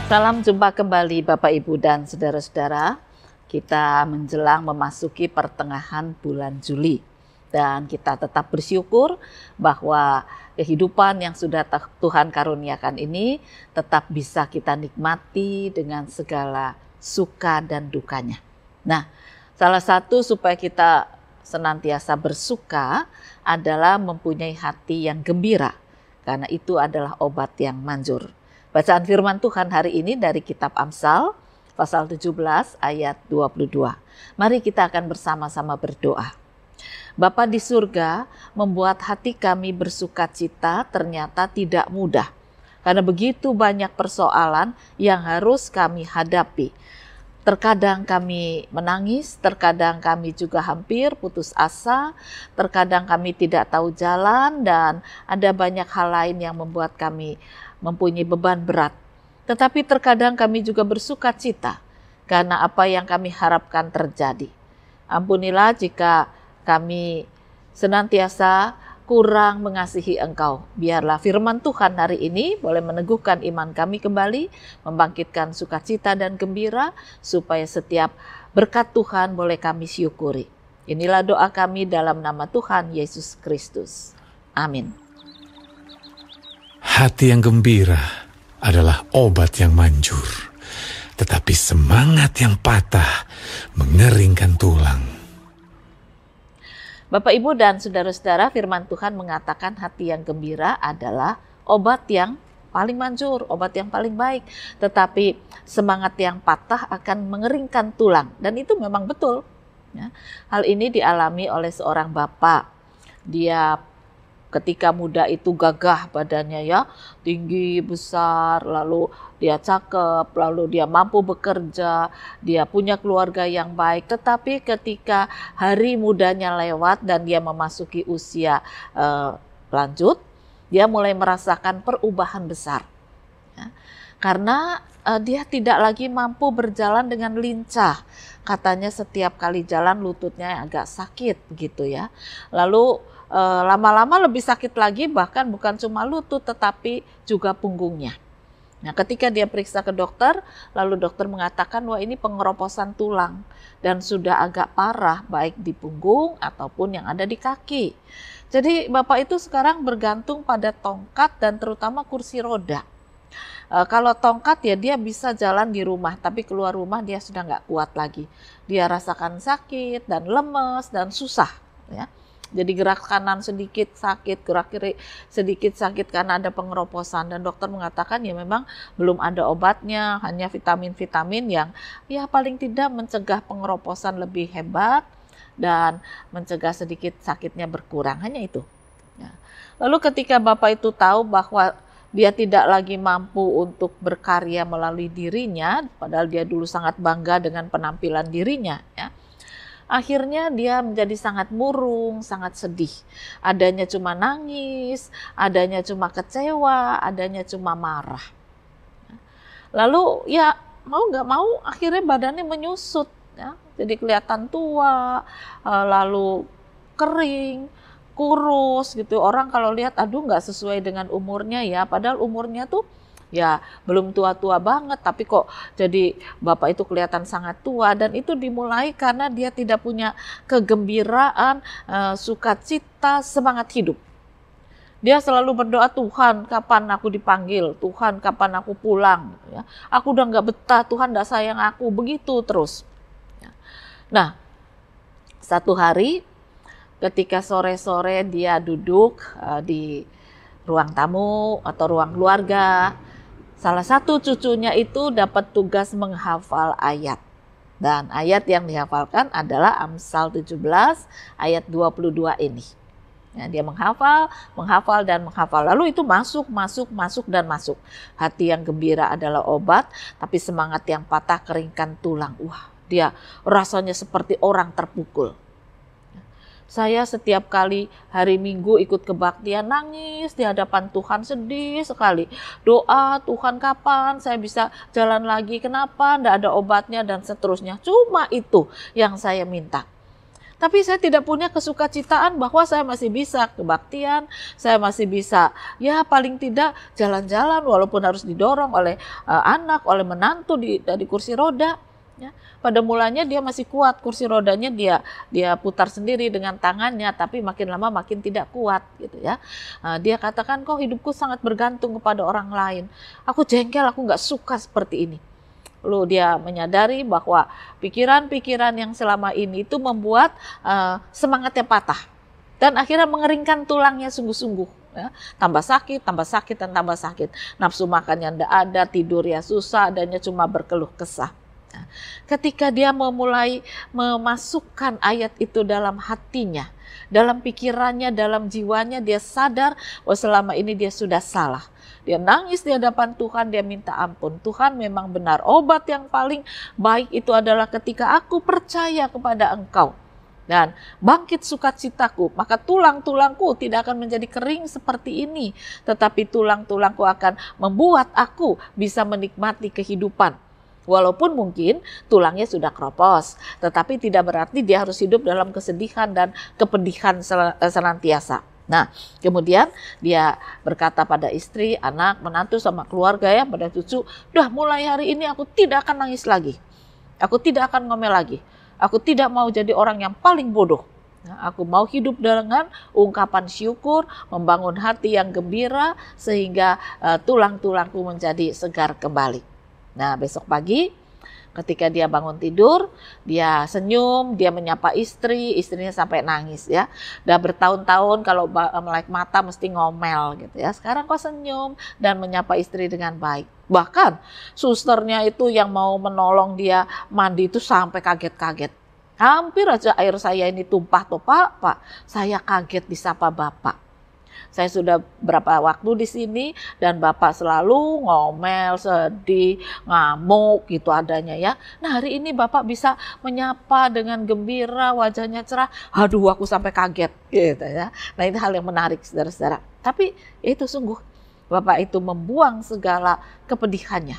Salam jumpa kembali Bapak Ibu dan saudara-saudara. Kita menjelang memasuki pertengahan bulan Juli. Dan kita tetap bersyukur bahwa kehidupan yang sudah Tuhan karuniakan ini tetap bisa kita nikmati dengan segala suka dan dukanya. Nah, salah satu supaya kita senantiasa bersuka adalah mempunyai hati yang gembira. Karena itu adalah obat yang manjur. Bacaan firman Tuhan hari ini dari kitab Amsal, pasal 17 ayat 22. Mari kita akan bersama-sama berdoa. Bapa di surga, membuat hati kami bersuka cita ternyata tidak mudah. Karena begitu banyak persoalan yang harus kami hadapi. Terkadang kami menangis, terkadang kami juga hampir putus asa, terkadang kami tidak tahu jalan, dan ada banyak hal lain yang membuat kami mempunyai beban berat. Tetapi terkadang kami juga bersuka cita karena apa yang kami harapkan terjadi. Ampunilah jika kami senantiasa kurang mengasihi Engkau. Biarlah firman Tuhan hari ini boleh meneguhkan iman kami kembali, membangkitkan sukacita dan gembira, supaya setiap berkat Tuhan boleh kami syukuri. Inilah doa kami dalam nama Tuhan Yesus Kristus. Amin. Hati yang gembira adalah obat yang manjur, tetapi semangat yang patah mengeringkan tulang. Bapak, Ibu, dan saudara-saudara, firman Tuhan mengatakan hati yang gembira adalah obat yang paling manjur, obat yang paling baik. Tetapi semangat yang patah akan mengeringkan tulang. Dan itu memang betul. Ya. Hal ini dialami oleh seorang bapak. Dia ketika muda itu gagah badannya, ya, tinggi, besar, lalu dia cakep, lalu dia mampu bekerja, dia punya keluarga yang baik. Tetapi ketika hari mudanya lewat dan dia memasuki usia lanjut, dia mulai merasakan perubahan besar. Ya. Karena dia tidak lagi mampu berjalan dengan lincah. Katanya setiap kali jalan lututnya agak sakit begitu, ya. Lalu lama-lama lebih sakit lagi, bahkan bukan cuma lutut tetapi juga punggungnya. Nah, ketika dia periksa ke dokter, lalu dokter mengatakan wah ini pengeroposan tulang dan sudah agak parah baik di punggung ataupun yang ada di kaki. Jadi bapak itu sekarang bergantung pada tongkat dan terutama kursi roda. Kalau tongkat ya dia bisa jalan di rumah, tapi keluar rumah dia sudah nggak kuat lagi. Dia rasakan sakit dan lemes dan susah, ya. Jadi gerak kanan sedikit sakit, gerak kiri sedikit sakit karena ada pengeroposan. Dan dokter mengatakan ya memang belum ada obatnya, hanya vitamin-vitamin yang ya paling tidak mencegah pengeroposan lebih hebat dan mencegah sedikit sakitnya berkurang, hanya itu. Ya. Lalu ketika bapak itu tahu bahwa dia tidak lagi mampu untuk berkarya melalui dirinya, padahal dia dulu sangat bangga dengan penampilan dirinya, ya. Akhirnya dia menjadi sangat murung, sangat sedih. Adanya cuma nangis, adanya cuma kecewa, adanya cuma marah. Lalu ya mau nggak mau akhirnya badannya menyusut, ya. Jadi kelihatan tua, lalu kering, kurus gitu. Orang kalau lihat aduh nggak sesuai dengan umurnya, ya. Padahal umurnya tuh ya belum tua-tua banget, tapi kok jadi bapak itu kelihatan sangat tua. Dan itu dimulai karena dia tidak punya kegembiraan, sukacita, semangat hidup. Dia selalu berdoa, Tuhan kapan aku dipanggil, Tuhan kapan aku pulang, ya. Aku udah nggak betah, Tuhan nggak sayang aku, begitu terus. Nah, satu hari ketika sore-sore dia duduk di ruang tamu atau ruang keluarga, salah satu cucunya itu dapat tugas menghafal ayat. Dan ayat yang dihafalkan adalah Amsal 17 ayat 22 ini. Ya, dia menghafal dan menghafal. Lalu itu masuk dan masuk. Hati yang gembira adalah obat, tapi semangat yang patah keringkan tulang. Wah, dia rasanya seperti orang terpukul. Saya setiap kali hari Minggu ikut kebaktian nangis di hadapan Tuhan, sedih sekali. Doa, Tuhan kapan saya bisa jalan lagi, kenapa enggak ada obatnya dan seterusnya. Cuma itu yang saya minta. Tapi saya tidak punya kesukacitaan bahwa saya masih bisa kebaktian, saya masih bisa ya paling tidak jalan-jalan walaupun harus didorong oleh anak, oleh menantu dari kursi roda. Ya, pada mulanya dia masih kuat, kursi rodanya dia putar sendiri dengan tangannya, tapi makin lama makin tidak kuat gitu ya. Dia katakan, kok hidupku sangat bergantung kepada orang lain. Aku jengkel, aku nggak suka seperti ini. Lalu dia menyadari bahwa pikiran-pikiran yang selama ini itu membuat semangatnya patah dan akhirnya mengeringkan tulangnya sungguh-sungguh. Ya, tambah sakit dan tambah sakit. Nafsu makannya tidak ada, tidurnya susah, adanya cuma berkeluh kesah. Ketika dia memulai memasukkan ayat itu dalam hatinya, dalam pikirannya, dalam jiwanya, dia sadar bahwa selama ini dia sudah salah. Dia nangis di hadapan Tuhan, dia minta ampun. Tuhan memang benar, obat yang paling baik itu adalah ketika aku percaya kepada Engkau. Dan bangkit sukacitaku, maka tulang-tulangku tidak akan menjadi kering seperti ini. Tetapi tulang-tulangku akan membuat aku bisa menikmati kehidupan. Walaupun mungkin tulangnya sudah keropos, tetapi tidak berarti dia harus hidup dalam kesedihan dan kepedihan senantiasa. Nah, kemudian dia berkata pada istri, anak, menantu, sama keluarga ya, pada cucu, "Dah mulai hari ini aku tidak akan nangis lagi. Aku tidak akan ngomel lagi. Aku tidak mau jadi orang yang paling bodoh. Nah, aku mau hidup dengan ungkapan syukur, membangun hati yang gembira, sehingga tulang-tulangku menjadi segar kembali." Nah, besok pagi ketika dia bangun tidur, dia senyum, dia menyapa istrinya sampai nangis ya. Udah bertahun-tahun kalau melek mata mesti ngomel gitu ya. Sekarang kok senyum dan menyapa istri dengan baik. Bahkan susternya itu yang mau menolong dia mandi itu sampai kaget-kaget. Hampir aja air saya ini tumpah tuh Pak. Saya kaget disapa Bapak. Saya sudah berapa waktu di sini dan Bapak selalu ngomel, sedih, ngamuk gitu adanya ya. Nah, hari ini Bapak bisa menyapa dengan gembira, wajahnya cerah. Aduh, aku sampai kaget gitu ya. Nah, ini hal yang menarik saudara-saudara. Tapi itu sungguh Bapak itu membuang segala kepedihannya.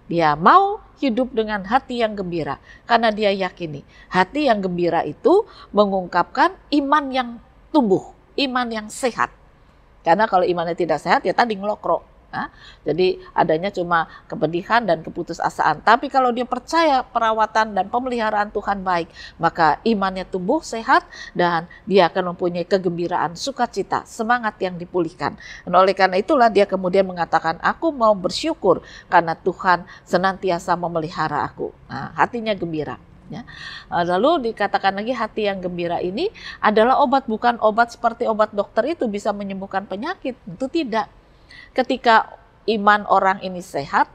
Dia mau hidup dengan hati yang gembira karena dia yakini hati yang gembira itu mengungkapkan iman yang tumbuh, iman yang sehat. Karena kalau imannya tidak sehat ya tadi ngelokro. Nah, jadi adanya cuma kepedihan dan keputusasaan. Tapi kalau dia percaya perawatan dan pemeliharaan Tuhan baik, maka imannya tumbuh sehat dan dia akan mempunyai kegembiraan, sukacita, semangat yang dipulihkan. Dan oleh karena itulah dia kemudian mengatakan, aku mau bersyukur karena Tuhan senantiasa memelihara aku. Nah, hatinya gembira. Ya. Lalu dikatakan lagi hati yang gembira ini adalah obat, bukan obat seperti obat dokter itu bisa menyembuhkan penyakit, itu tidak. Ketika iman orang ini sehat,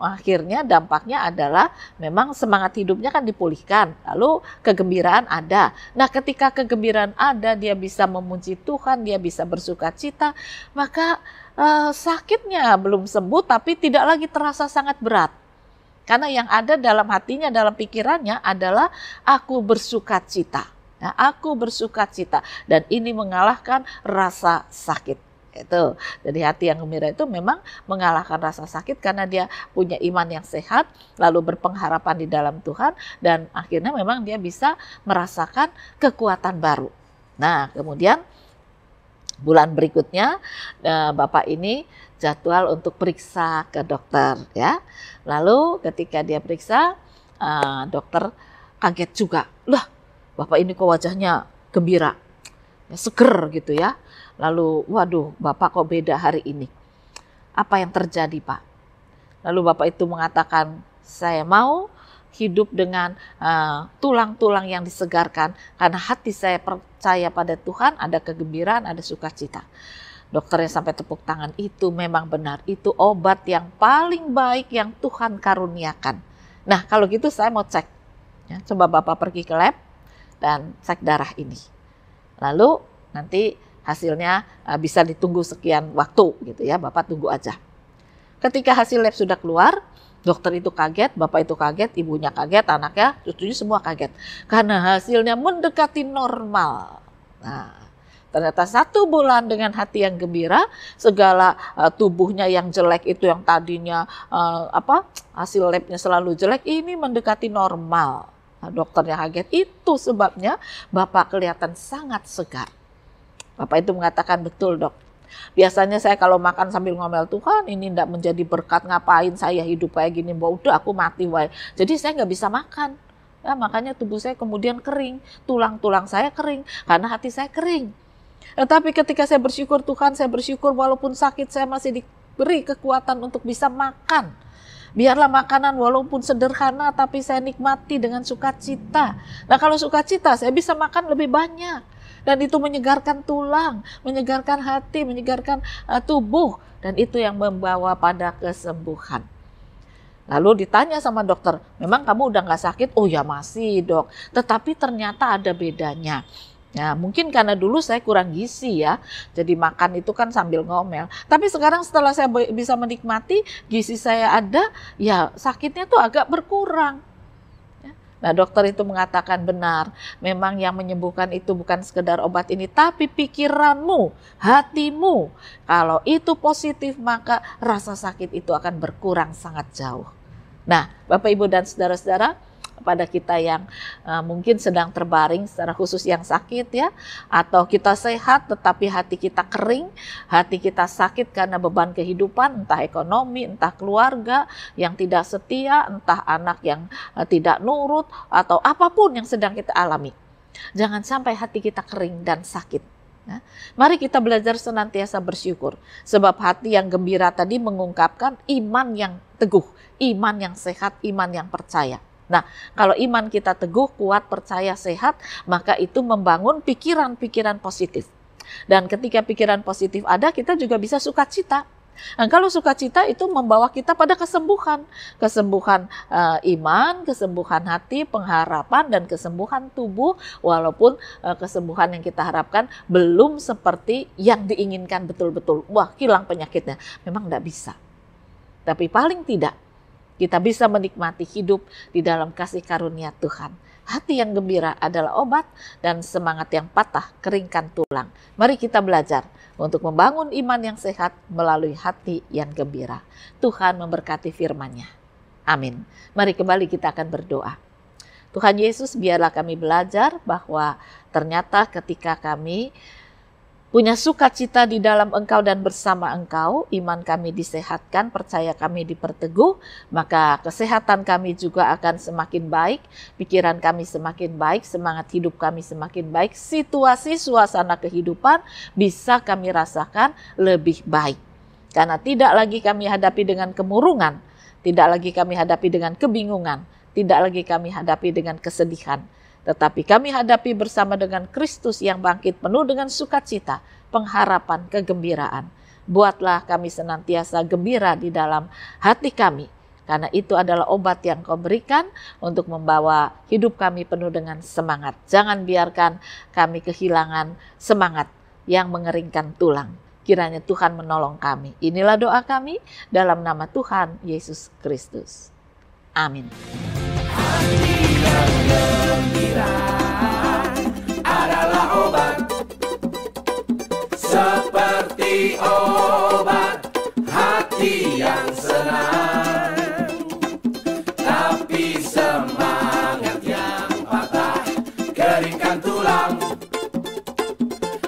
akhirnya dampaknya adalah memang semangat hidupnya kan dipulihkan, lalu kegembiraan ada. Nah, ketika kegembiraan ada, dia bisa memuji Tuhan, dia bisa bersukacita, maka sakitnya belum sembuh tapi tidak lagi terasa sangat berat. Karena yang ada dalam hatinya, dalam pikirannya adalah aku bersukacita. Nah, aku bersukacita dan ini mengalahkan rasa sakit. Itu. Jadi hati yang gembira itu memang mengalahkan rasa sakit karena dia punya iman yang sehat, lalu berpengharapan di dalam Tuhan dan akhirnya memang dia bisa merasakan kekuatan baru. Nah, kemudian bulan berikutnya Bapak ini jadwal untuk periksa ke dokter ya. Lalu ketika dia periksa, dokter kaget juga. Lah, Bapak ini kok wajahnya gembira, ya, seger gitu ya. Lalu, waduh, Bapak kok beda hari ini. Apa yang terjadi, Pak? Lalu Bapak itu mengatakan, saya mau hidup dengan tulang-tulang yang disegarkan karena hati saya percaya pada Tuhan, ada kegembiraan, ada sukacita. Dokternya sampai tepuk tangan, itu memang benar, itu obat yang paling baik yang Tuhan karuniakan. Nah, kalau gitu saya mau cek. Ya, coba Bapak pergi ke lab dan cek darah ini. Lalu nanti hasilnya bisa ditunggu sekian waktu gitu ya, Bapak tunggu aja. Ketika hasil lab sudah keluar, dokter itu kaget, Bapak itu kaget, ibunya kaget, anaknya, cucunya semua kaget. Karena hasilnya mendekati normal. Nah, ternyata 1 bulan dengan hati yang gembira, segala tubuhnya yang jelek itu yang tadinya hasil labnya selalu jelek, ini mendekati normal. Nah, dokternya kaget, itu sebabnya Bapak kelihatan sangat segar. Bapak itu mengatakan, betul dok. Biasanya saya kalau makan sambil ngomel, Tuhan ini tidak menjadi berkat, ngapain saya hidup kayak gini, udah aku mati wae. Jadi saya nggak bisa makan. Ya, makanya tubuh saya kemudian kering, tulang-tulang saya kering, karena hati saya kering. Tetapi ketika saya bersyukur, Tuhan saya bersyukur walaupun sakit saya masih diberi kekuatan untuk bisa makan. Biarlah makanan walaupun sederhana tapi saya nikmati dengan sukacita. Nah kalau sukacita saya bisa makan lebih banyak. Dan itu menyegarkan tulang, menyegarkan hati, menyegarkan tubuh. Dan itu yang membawa pada kesembuhan. Lalu ditanya sama dokter, memang kamu udah gak sakit? Oh ya masih dok, tetapi ternyata ada bedanya. Ya, mungkin karena dulu saya kurang gizi ya, jadi makan itu kan sambil ngomel. Tapi sekarang setelah saya bisa menikmati, gizi saya ada, ya sakitnya tuh agak berkurang. Nah dokter itu mengatakan benar, memang yang menyembuhkan itu bukan sekedar obat ini, tapi pikiranmu, hatimu. Kalau itu positif maka rasa sakit itu akan berkurang sangat jauh. Nah Bapak Ibu dan saudara-saudara, pada kita yang mungkin sedang terbaring secara khusus yang sakit ya, atau kita sehat tetapi hati kita kering, hati kita sakit karena beban kehidupan, entah ekonomi, entah keluarga yang tidak setia, entah anak yang tidak nurut, atau apapun yang sedang kita alami. Jangan sampai hati kita kering dan sakit. Nah, mari kita belajar senantiasa bersyukur, sebab hati yang gembira tadi mengungkapkan iman yang teguh, iman yang sehat, iman yang percaya. Nah, kalau iman kita teguh, kuat, percaya, sehat, maka itu membangun pikiran-pikiran positif. Dan ketika pikiran positif ada, kita juga bisa sukacita. Dan kalau sukacita itu membawa kita pada kesembuhan. Kesembuhan iman, kesembuhan hati, pengharapan, dan kesembuhan tubuh. Walaupun kesembuhan yang kita harapkan belum seperti yang diinginkan betul-betul. Wah, hilang penyakitnya. Memang tidak bisa. Tapi paling tidak, kita bisa menikmati hidup di dalam kasih karunia Tuhan. Hati yang gembira adalah obat dan semangat yang patah keringkan tulang. Mari kita belajar untuk membangun iman yang sehat melalui hati yang gembira. Tuhan memberkati firman-Nya. Amin. Mari kembali kita akan berdoa. Tuhan Yesus, biarlah kami belajar bahwa ternyata ketika kami punya sukacita di dalam Engkau dan bersama Engkau, iman kami disehatkan, percaya kami diperteguh, maka kesehatan kami juga akan semakin baik, pikiran kami semakin baik, semangat hidup kami semakin baik, situasi suasana kehidupan bisa kami rasakan lebih baik. Karena tidak lagi kami hadapi dengan kemurungan, tidak lagi kami hadapi dengan kebingungan, tidak lagi kami hadapi dengan kesedihan. Tetapi kami hadapi bersama dengan Kristus yang bangkit penuh dengan sukacita, pengharapan, kegembiraan. Buatlah kami senantiasa gembira di dalam hati kami, karena itu adalah obat yang Kau berikan untuk membawa hidup kami penuh dengan semangat. Jangan biarkan kami kehilangan semangat yang mengeringkan tulang. Kiranya Tuhan menolong kami. Inilah doa kami dalam nama Tuhan Yesus Kristus. Amin. Hati yang gembira adalah obat, seperti obat hati yang senang. Tapi semangat yang patah keringkan tulang.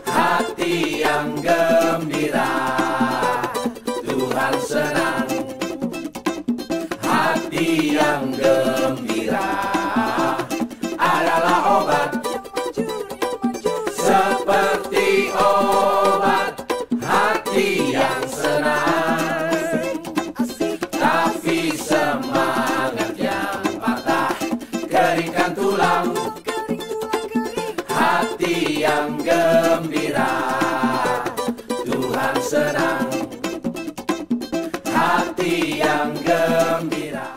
Hati yang gembira Tuhan senang. Hati yang gembira adalah obat, seperti obat hati yang senang. Tapi semangat yang patah keringkan tulang. Hati yang gembira Tuhan senang. Hati yang gembira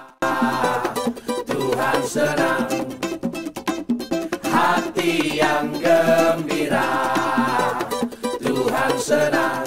Tuhan senang. Hati yang gembira Tuhan senang.